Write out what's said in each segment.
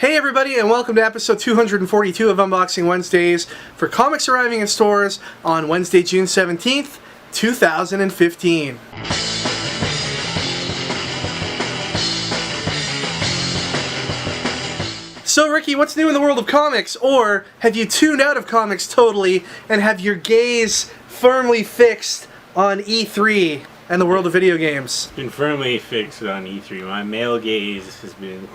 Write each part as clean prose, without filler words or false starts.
Hey everybody, and welcome to episode 242 of Unboxing Wednesdays for comics arriving in stores on Wednesday, June 17th, 2015. So Ricky, what's new in the world of comics? Or have you tuned out of comics totally and have your gaze firmly fixed on E3 and the world of video games? Been firmly fixed on E3. My male gaze has been...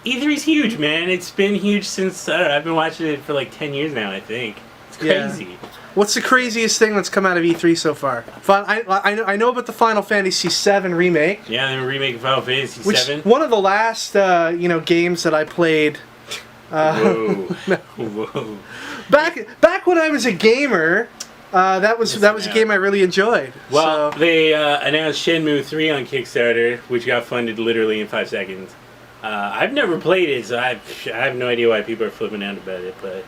E3's huge, man. It's been huge since, I don't know, I've been watching it for like 10 years now, I think. It's crazy. Yeah. What's the craziest thing that's come out of E3 so far? I know about the Final Fantasy VII remake. Yeah, they're remaking Final Fantasy VII. Which, one of the last, games that I played. Whoa. No. Whoa. Back when I was a gamer, that was a game I really enjoyed. Well, so. they announced Shenmue 3 on Kickstarter, which got funded literally in 5 seconds. I've never played it, so I have no idea why people are flipping out about it, but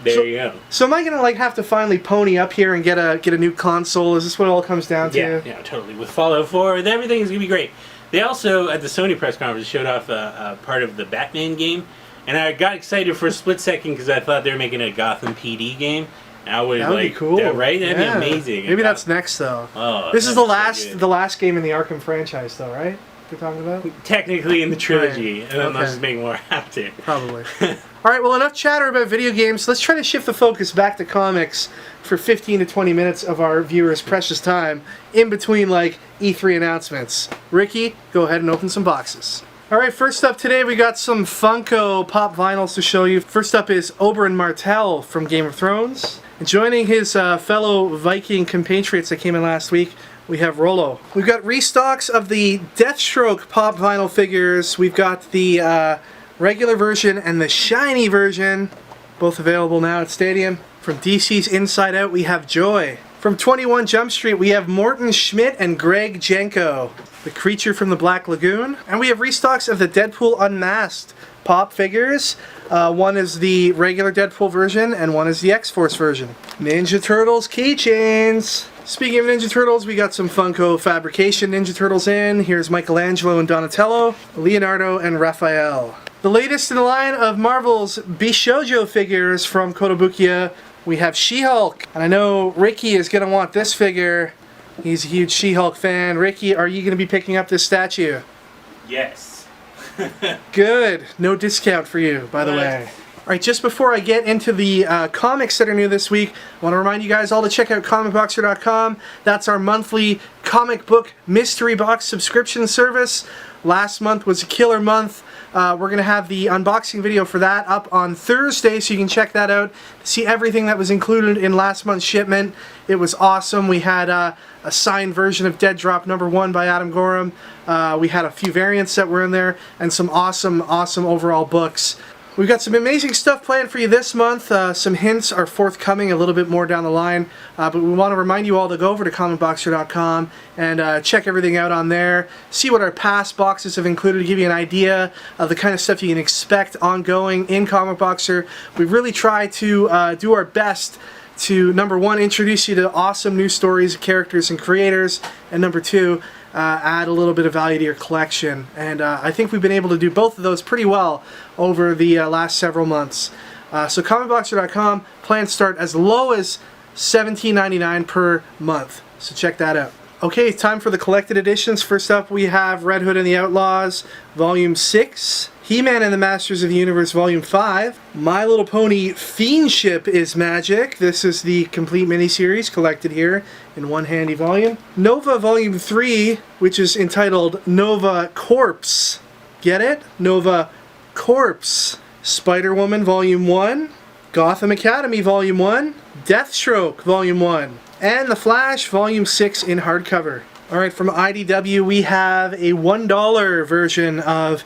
there you go. So am I gonna have to finally pony up here and get a new console? Is this what it all comes down to? Yeah, totally. With Fallout 4, everything is gonna be great. They also at the Sony press conference showed off a part of the Batman game, and I got excited for a split second because I thought they were making a Gotham PD game. That would be cool, right? That'd be amazing. Maybe that's next though. Oh, this is the last game in the Arkham franchise, though, right? We're talking about? Technically in the trilogy, right. And then they'll just make more after. Probably. Alright, well, enough chatter about video games. Let's try to shift the focus back to comics for 15 to 20 minutes of our viewers' precious time in between, like, E3 announcements. Ricky, go ahead and open some boxes. Alright, first up today we got some Funko pop vinyls to show you. First up is Oberyn Martell from Game of Thrones. And joining his fellow Viking compatriots that came in last week, we have Rollo. We've got restocks of the Deathstroke pop vinyl figures. We've got the regular version and the shiny version, both available now at Stadium. From DC's Inside Out, we have Joy. From 21 Jump Street, we have Morton Schmidt and Greg Jenko, the Creature from the Black Lagoon. And we have restocks of the Deadpool Unmasked pop figures. One is the regular Deadpool version, and one is the X-Force version. Ninja Turtles keychains. Speaking of Ninja Turtles, we got some Funko Fabrication Ninja Turtles in. Here's Michelangelo and Donatello, Leonardo and Raphael. The latest in the line of Marvel's Bishojo figures from Kotobukiya, we have She-Hulk. And I know Ricky is going to want this figure. He's a huge She-Hulk fan. Ricky, are you going to be picking up this statue? Yes. Good. No discount for you, by the way. Alright, just before I get into the comics that are new this week, I want to remind you guys all to check out comicboxer.com. That's our monthly comic book mystery box subscription service. Last month was a killer month. We're going to have the unboxing video for that up on Thursday, so you can check that out to see everything that was included in last month's shipment. It was awesome. We had a signed version of Dead Drop #1 by Adam Gorham. We had a few variants that were in there, and some awesome overall books. We've got some amazing stuff planned for you this month. Some hints are forthcoming a little bit more down the line. But we want to remind you all to go over to comicboxer.com and check everything out on there. See what our past boxes have included to give you an idea of the kind of stuff you can expect ongoing in Comic Boxer. We really try to do our best to, number one, introduce you to awesome new stories, characters, and creators. And number two, add a little bit of value to your collection, and I think we've been able to do both of those pretty well over the last several months. So comicboxer.com, plans start as low as $17.99 per month, so check that out. Okay, time for the collected editions. First up we have Red Hood and the Outlaws Volume 6, He-Man and the Masters of the Universe Volume 5, My Little Pony Fiendship is Magic. This is the complete miniseries collected here in one handy volume. Nova Volume 3, which is entitled Nova Corpse. Get it? Nova Corpse. Spider-Woman Volume 1, Gotham Academy Volume 1, Deathstroke Volume 1, and The Flash Volume 6 in hardcover. Alright, from IDW we have a $1 version of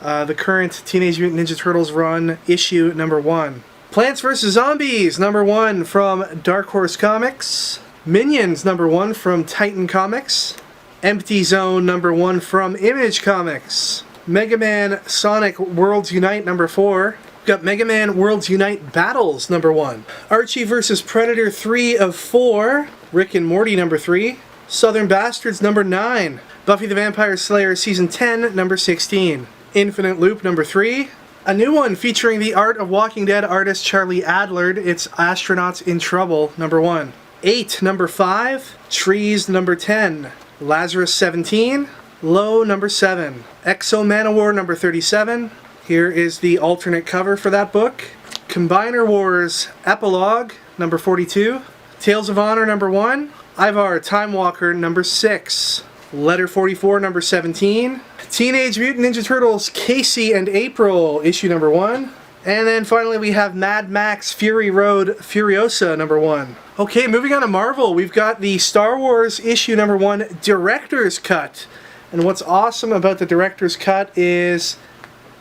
the current Teenage Mutant Ninja Turtles run, issue #1. Plants vs. Zombies #1 from Dark Horse Comics. Minions #1 from Titan Comics. Empty Zone #1 from Image Comics. Mega Man Sonic Worlds Unite #4. Got Mega Man Worlds Unite Battles #1. Archie vs. Predator 3 of 4. Rick and Morty #3. Southern Bastards #9. Buffy the Vampire Slayer Season 10 #16. Infinite Loop #3, A new one featuring the Art of Walking Dead artist Charlie Adlard. It's Astronauts in Trouble, number 1. 8, number 5. Trees, number 10. Lazarus 17. Low, number 7. Exo Manowar, number 37. Here is the alternate cover for that book. Combiner Wars Epilogue, number 42. Tales of Honor, number 1. Ivar Time Walker, number 6. Letter 44, number 17. Teenage Mutant Ninja Turtles Casey and April, issue number 1. And then finally we have Mad Max Fury Road Furiosa, number 1. Okay, moving on to Marvel, we've got the Star Wars issue number 1 Director's Cut. And what's awesome about the Director's Cut is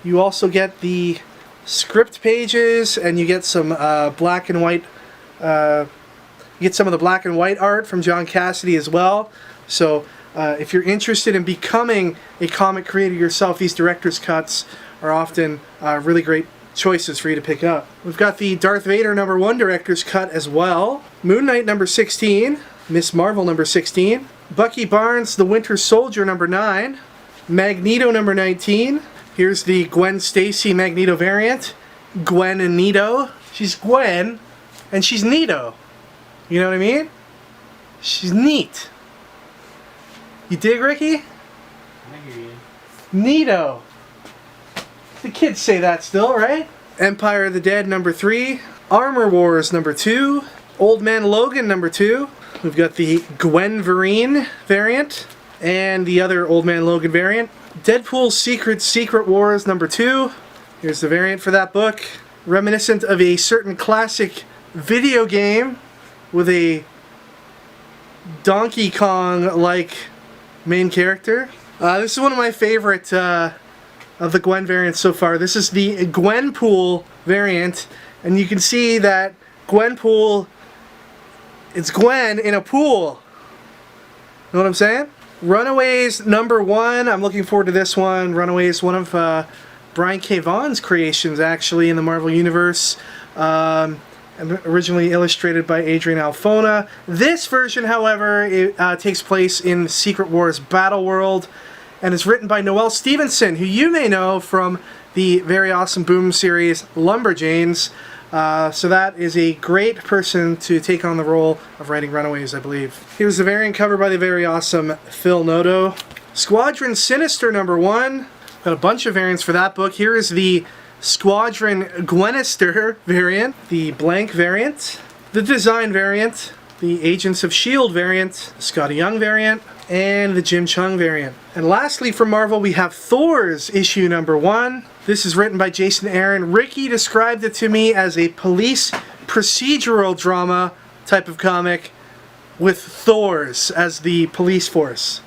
you also get the script pages, and you get some black and white, you get some of the black and white art from John Cassidy as well. So if you're interested in becoming a comic creator yourself, these Director's Cuts are often really great choices for you to pick up. We've got the Darth Vader number 1 Director's Cut as well. Moon Knight number 16. Miss Marvel number 16. Bucky Barnes The Winter Soldier number 9. Magneto number 19. Here's the Gwen Stacy Magneto variant. Gwen and Nito. She's Gwen and she's Nito. You know what I mean? She's neat. You dig, Ricky? I hear you. Nito. The kids say that still, right? Empire of the Dead number 3. Armor Wars number 2. Old Man Logan number 2. We've got the Gwen Vereen variant and the other Old Man Logan variant. Deadpool's Secret Wars number 2. Here's the variant for that book. Reminiscent of a certain classic video game with a Donkey Kong-like main character. This is one of my favorite of the Gwen variants so far. This is the GWENPOOL variant, and you can see that GWENPOOL, it's Gwen in a pool. Know what I'm saying? Runaways number 1. I'm looking forward to this one. Runaways, one of Brian K. Vaughan's creations, actually, in the Marvel Universe. Originally illustrated by Adrian Alfona. This version, however, it takes place in Secret Wars Battle World, and is written by Noelle Stevenson, who you may know from the very awesome Boom series Lumberjanes. So that is a great person to take on the role of writing Runaways, I believe. Here's the variant cover by the very awesome Phil Noto. Squadron Sinister number 1. Got a bunch of variants for that book. Here is the Squadron Gwenister variant, the blank variant, the design variant, the Agents of S.H.I.E.L.D. variant, the Scotty Young variant, and the Jim Chung variant. And lastly from Marvel we have Thors issue number 1. This is written by Jason Aaron. Ricky described it to me as a police procedural drama type of comic with Thors as the police force.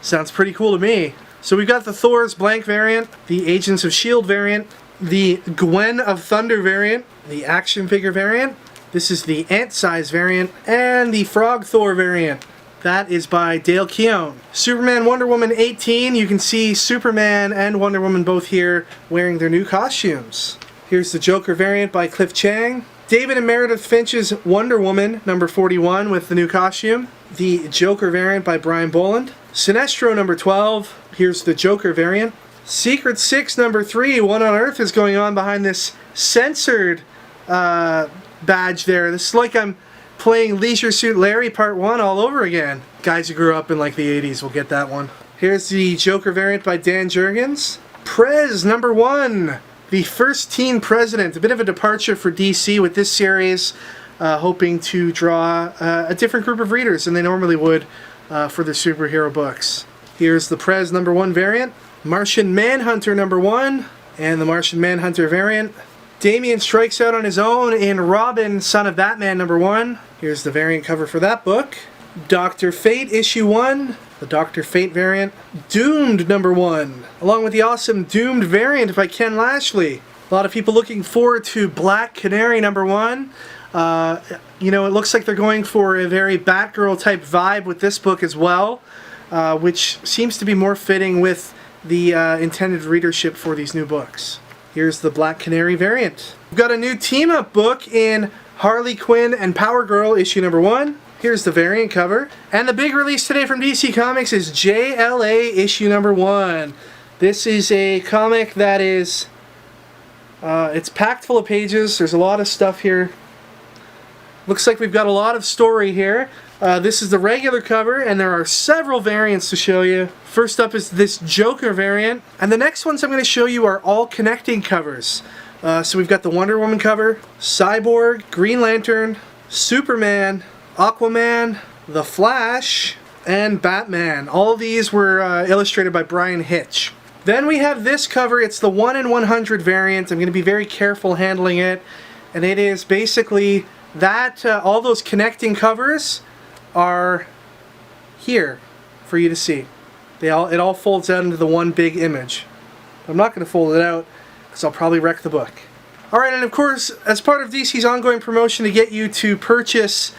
Sounds pretty cool to me. So we've got the Thors blank variant, the Agents of S.H.I.E.L.D. variant, the Gwen of Thunder variant, the action figure variant, this is the ant size variant, and the Frog Thor variant. That is by Dale Keown. Superman Wonder Woman 18, you can see Superman and Wonder Woman both here wearing their new costumes. Here's the Joker variant by Cliff Chiang. David and Meredith Finch's Wonder Woman number 41 with the new costume. The Joker variant by Brian Boland. Sinestro number 12, here's the Joker variant. Secret 6 number 3, what on earth is going on behind this censored badge there? This is like I'm playing Leisure Suit Larry Part 1 all over again. Guys who grew up in like the 80s will get that one. Here's the Joker variant by Dan Jurgens. Prez number 1, the first teen president. A bit of a departure for DC with this series, hoping to draw a different group of readers than they normally would for the superhero books. Here's the Prez number 1 variant. Martian Manhunter number 1 and the Martian Manhunter variant. Damian strikes out on his own in Robin, Son of Batman number 1. Here's the variant cover for that book. Dr. Fate issue 1, the Dr. Fate variant. Doomed number 1, along with the awesome Doomed variant by Ken Lashley. A lot of people looking forward to Black Canary number 1. You know, it looks like they're going for a very Batgirl type vibe with this book as well, which seems to be more fitting with the intended readership for these new books. Here's the Black Canary variant. We've got a new team-up book in Harley Quinn and Power Girl issue number 1. Here's the variant cover. And the big release today from DC Comics is JLA issue number 1. This is a comic that is It's packed full of pages. There's a lot of stuff here. Looks like we've got a lot of story here. This is the regular cover, and there are several variants to show you. First up is this Joker variant, and the next ones I'm going to show you are all connecting covers. So we've got the Wonder Woman cover, Cyborg, Green Lantern, Superman, Aquaman, The Flash, and Batman. All of these were illustrated by Brian Hitch. Then we have this cover. It's the 1 in 100 variant. I'm going to be very careful handling it, and it is basically that all those connecting covers are here for you to see. It all folds out into the one big image. I'm not going to fold it out because I'll probably wreck the book. Alright, and of course, as part of DC's ongoing promotion to get you to purchase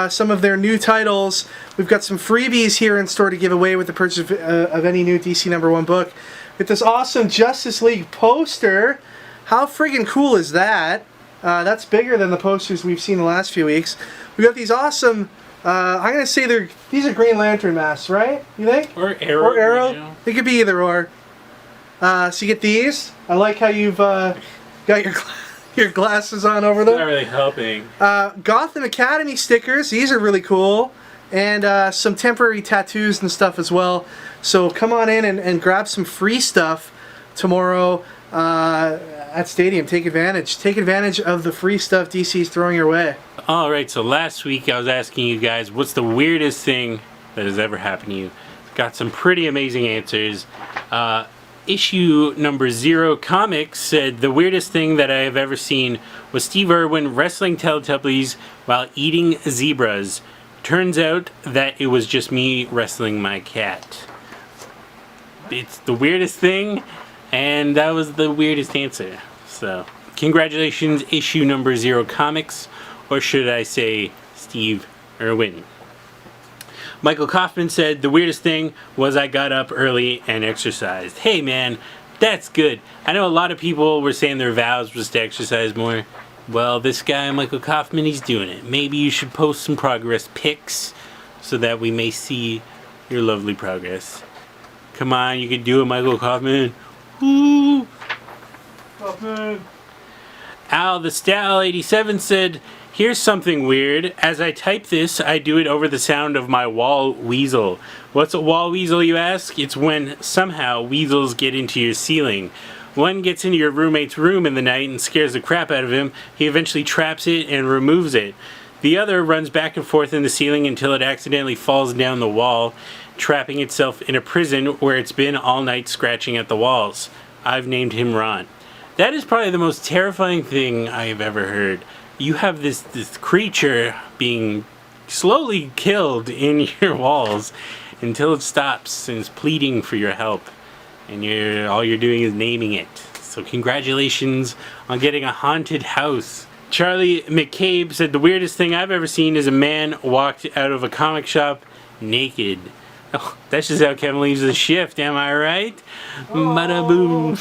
some of their new titles, we've got some freebies here in store to give away with the purchase of any new DC #1 book. With this awesome Justice League poster. How friggin' cool is that? That's bigger than the posters we've seen the last few weeks. We got these awesome, I'm going to say these are Green Lantern masks, right? You think? Or Arrow. Or Arrow. You know. It could be either or. So you get these. I like how you've got your glasses on over them. Not really helping. Gotham Academy stickers. These are really cool. And some temporary tattoos and stuff as well. So come on in and grab some free stuff tomorrow at Stadium. Take advantage. Take advantage of the free stuff DC's throwing your way. Alright, so last week I was asking you guys what's the weirdest thing that has ever happened to you. Got some pretty amazing answers. Issue number 0 Comics said the weirdest thing that I have ever seen was Steve Irwin wrestling Teletubbies while eating zebras. Turns out that it was just me wrestling my cat. It's the weirdest thing, and that was the weirdest answer. So, congratulations, issue number 0 Comics, or should I say Steve Irwin. Michael Kaufman said, the weirdest thing was I got up early and exercised. Hey man, that's good. I know a lot of people were saying their vows was to exercise more. Well, this guy, Michael Kaufman, he's doing it. Maybe you should post some progress pics so that we may see your lovely progress. Come on, you can do it, Michael Kaufman. Woo! Kaufman. Al the Stal 87 said, here's something weird. As I type this, I do it over the sound of my wall weasel. What's a wall weasel, you ask? It's when somehow weasels get into your ceiling. One gets into your roommate's room in the night and scares the crap out of him. He eventually traps it and removes it. The other runs back and forth in the ceiling until it accidentally falls down the wall, trapping itself in a prison where it's been all night scratching at the walls. I've named him Ron. That is probably the most terrifying thing I have ever heard. You have this creature being slowly killed in your walls until it stops and is pleading for your help. And all you're doing is naming it. So congratulations on getting a haunted house. Charlie McCabe said the weirdest thing I've ever seen is a man walked out of a comic shop naked. Oh, that's just how Kevin leaves the shift, am I right? Bada boom.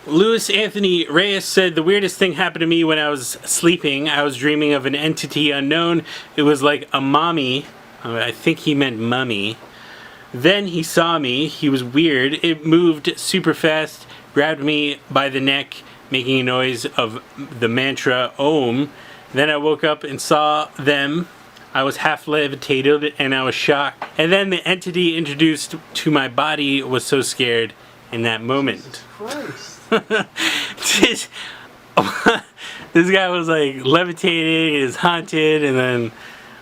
Louis Anthony Reyes said the weirdest thing happened to me when I was sleeping. I was dreaming of an entity unknown. It was like a mommy. I think he meant mummy. Then he saw me. He was weird. It moved super fast, grabbed me by the neck, making a noise of the mantra Om. Then I woke up and saw them. I was half levitated and I was shocked. And then the entity introduced to my body was so scared in that moment. This guy was like levitating, is haunted, and then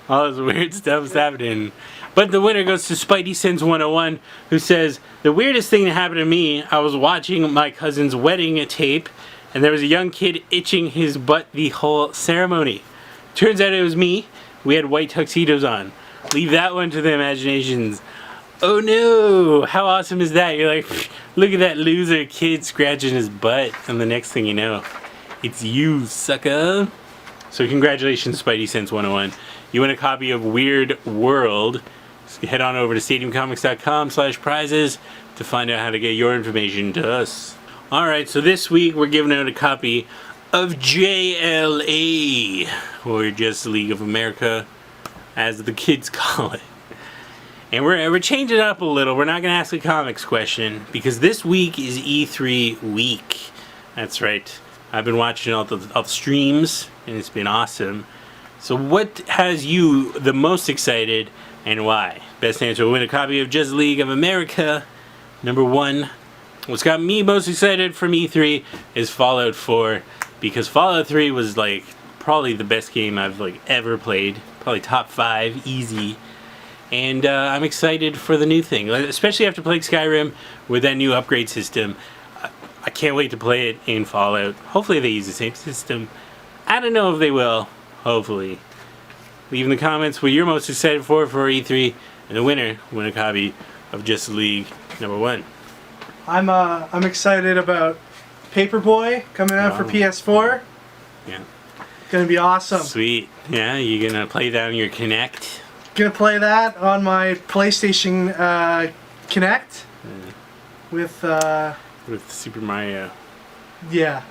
all this weird stuff's happening. But the winner goes to Spidey Sins 101, who says, the weirdest thing that happened to me, I was watching my cousin's wedding tape, and there was a young kid itching his butt the whole ceremony. Turns out it was me. We had white tuxedos on. Leave that one to the imaginations. Oh no! How awesome is that? You're like, look at that loser kid scratching his butt, and the next thing you know, it's you, sucker. So congratulations, Spidey Sense 101. You win a copy of Weird World. So head on over to stadiumcomics.com/prizes to find out how to get your information to us. Alright, so this week we're giving out a copy of JLA, or Justice League of America, as the kids call it. And we're changing it up a little. We're not going to ask a comics question, because this week is E3 week. That's right. I've been watching all the streams, and it's been awesome. So what has you the most excited, and why? Best answer will win a copy of Justice League of America, #1. What's got me most excited from E3 is Fallout 4, because Fallout 3 was like probably the best game I've like ever played. Probably top 5, easy. And I'm excited for the new thing, especially after playing Skyrim with that new upgrade system. I can't wait to play it in Fallout. Hopefully they use the same system. I don't know if they will. Hopefully. Leave in the comments what you're most excited for E3, and the winner will win a copy of Justice League #1. I'm excited about Paperboy coming out for PS4. Yeah. Gonna be awesome. Sweet. Yeah, you gonna play that on your Kinect? Gonna play that on my PlayStation Kinect With Super Mario. Yeah,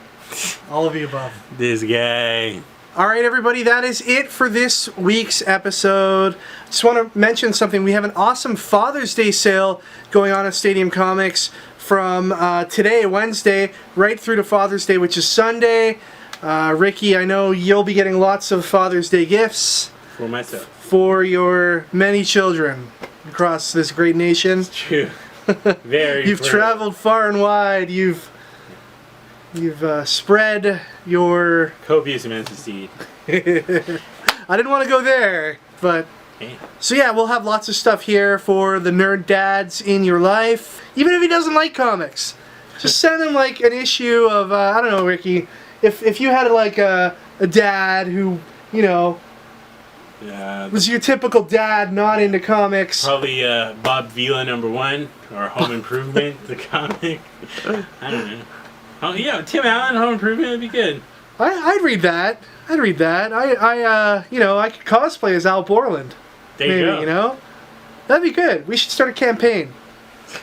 all of the above. This guy. All right, everybody, that is it for this week's episode. Just want to mention something. We have an awesome Father's Day sale going on at Stadium Comics from today, Wednesday, right through to Father's Day, which is Sunday. Ricky, I know you'll be getting lots of Father's Day gifts. For myself. For your many children across this great nation. It's true. Very. You've traveled far and wide. You've spread your copious amounts of seed. I didn't want to go there, but hey. So yeah, we'll have lots of stuff here for the nerd dads in your life. Even if he doesn't like comics, just send him like an issue of I don't know, Ricky. If you had like a dad who, you know, was your typical dad, not into comics. Probably Bob Vila #1 or Home Improvement, the comic. I don't know. Oh yeah, Tim Allen, Home Improvement would be good. I'd read that. I'd read that. You know, I could cosplay as Al Borland. There you go. You know, that'd be good. We should start a campaign.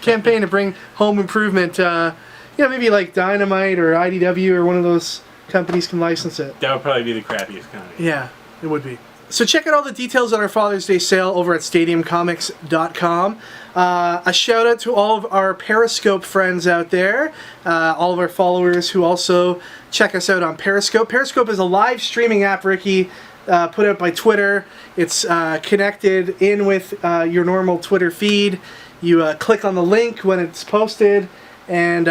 To bring Home Improvement. You know, maybe like Dynamite or IDW or one of those companies can license it. That would probably be the crappiest comic. Yeah, it would be. So check out all the details on our Father's Day sale over at StadiumComics.com. A shout out to all of our Periscope friends out there, all of our followers who also check us out on Periscope. Periscope is a live streaming app, Ricky, put out by Twitter. It's connected in with your normal Twitter feed. You click on the link when it's posted, and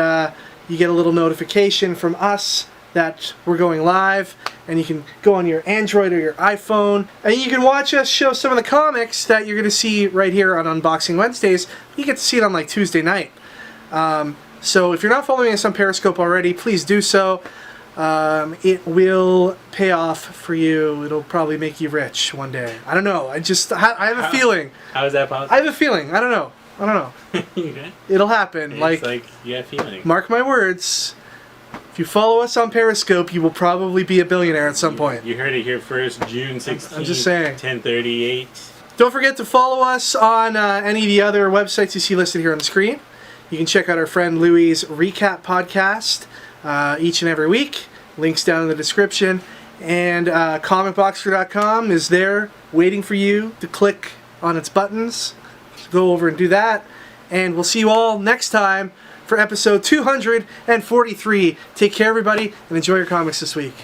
you get a little notification from us that we're going live, and you can go on your Android or your iPhone, and you can watch us show some of the comics that you're going to see right here on Unboxing Wednesdays. You get to see it on like Tuesday night. So if you're not following us on Periscope already, please do so. It will pay off for you. It'll probably make you rich one day. I don't know. I have a feeling. How is that possible? I have a feeling. I don't know. Okay. It'll happen. It's like you have feeling. Mark my words. If you follow us on Periscope, you will probably be a billionaire at some point. You heard it here first, June 16th. I'm just saying. 10:38. Don't forget to follow us on any of the other websites you see listed here on the screen. You can check out our friend Louie's Recap podcast each and every week. Links down in the description. And comicboxer.com is there waiting for you to click on its buttons. So go over and do that. And we'll see you all next time for episode 243. Take care, everybody, and enjoy your comics this week.